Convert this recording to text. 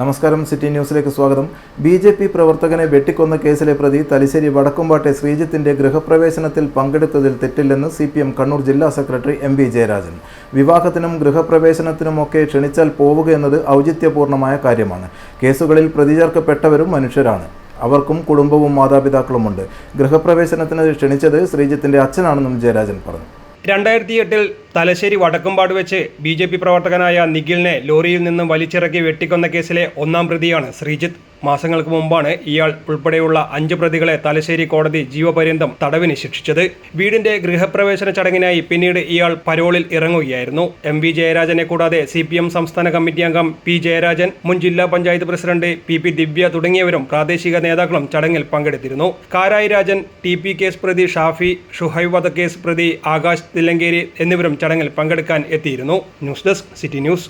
നമസ്കാരം, സിറ്റി ന്യൂസിലേക്ക് സ്വാഗതം. ബി.ജെ.പി. പ്രവർത്തകനെ വെട്ടിക്കൊന്ന കേസിലെ പ്രതി തലശ്ശേരി വടക്കുംപാട്ടെ ശ്രീജിത്തിന്റെ ഗൃഹപ്രവേശനത്തിൽ പങ്കെടുത്തതിൽ തെറ്റില്ലെന്ന് CPM കണ്ണൂർ ജില്ലാ സെക്രട്ടറി MV ജയരാജൻ. വിവാഹത്തിനും ഗൃഹപ്രവേശനത്തിനുമൊക്കെ ക്ഷണിച്ചാൽ പോവുക എന്നത് ഔചിത്യപൂർണമായ കാര്യമാണ്. കേസുകളിൽ പ്രതി ചേർക്കപ്പെട്ടവരും മനുഷ്യരാണ്. അവർക്കും കുടുംബവും മാതാപിതാക്കളുമുണ്ട്. ഗൃഹപ്രവേശനത്തിന് ക്ഷണിച്ചത് ശ്രീജിത്തിന്റെ അച്ഛനാണെന്നും ജയരാജൻ പറഞ്ഞു. 2008 തലശ്ശേരി വടക്കുംപാട് വെച്ച് BJP പ്രവർത്തകനായ നിഖിലിനെ ലോറിയിൽ നിന്നും വലിച്ചിറക്കി വെട്ടിക്കൊന്ന കേസിലെ ഒന്നാം പ്രതിയാണ് ശ്രീജിത്ത്. മാസങ്ങൾക്ക് മുമ്പാണ് ഇയാൾ ഉൾപ്പെടെയുള്ള 5 പ്രതികളെ തലശ്ശേരി കോടതി ജീവപര്യന്തം തടവിന് ശിക്ഷിച്ചത്. വീടിന്റെ ഗൃഹപ്രവേശന ചടങ്ങിനായി പിന്നീട് ഇയാൾ പരോളിൽ ഇറങ്ങുകയായിരുന്നു. MV ജയരാജനെ കൂടാതെ CPM സംസ്ഥാന കമ്മിറ്റി അംഗം P ജയരാജൻ, മുൻ ജില്ലാ പഞ്ചായത്ത് പ്രസിഡന്റ് PP ദിവ്യ തുടങ്ങിയവരും പ്രാദേശിക നേതാക്കളും ചടങ്ങിൽ പങ്കെടുത്തിരുന്നു. കാരായി രാജൻ, TP കേസ് പ്രതി ഷാഫി, ഷുഹൈബ് വധക്കേസ് പ്രതി ആകാശ് തില്ലങ്കേരി എന്നിവരും ചടങ്ങിൽ പങ്കെടുക്കാൻ എത്തിയിരുന്നു. News desk, city news.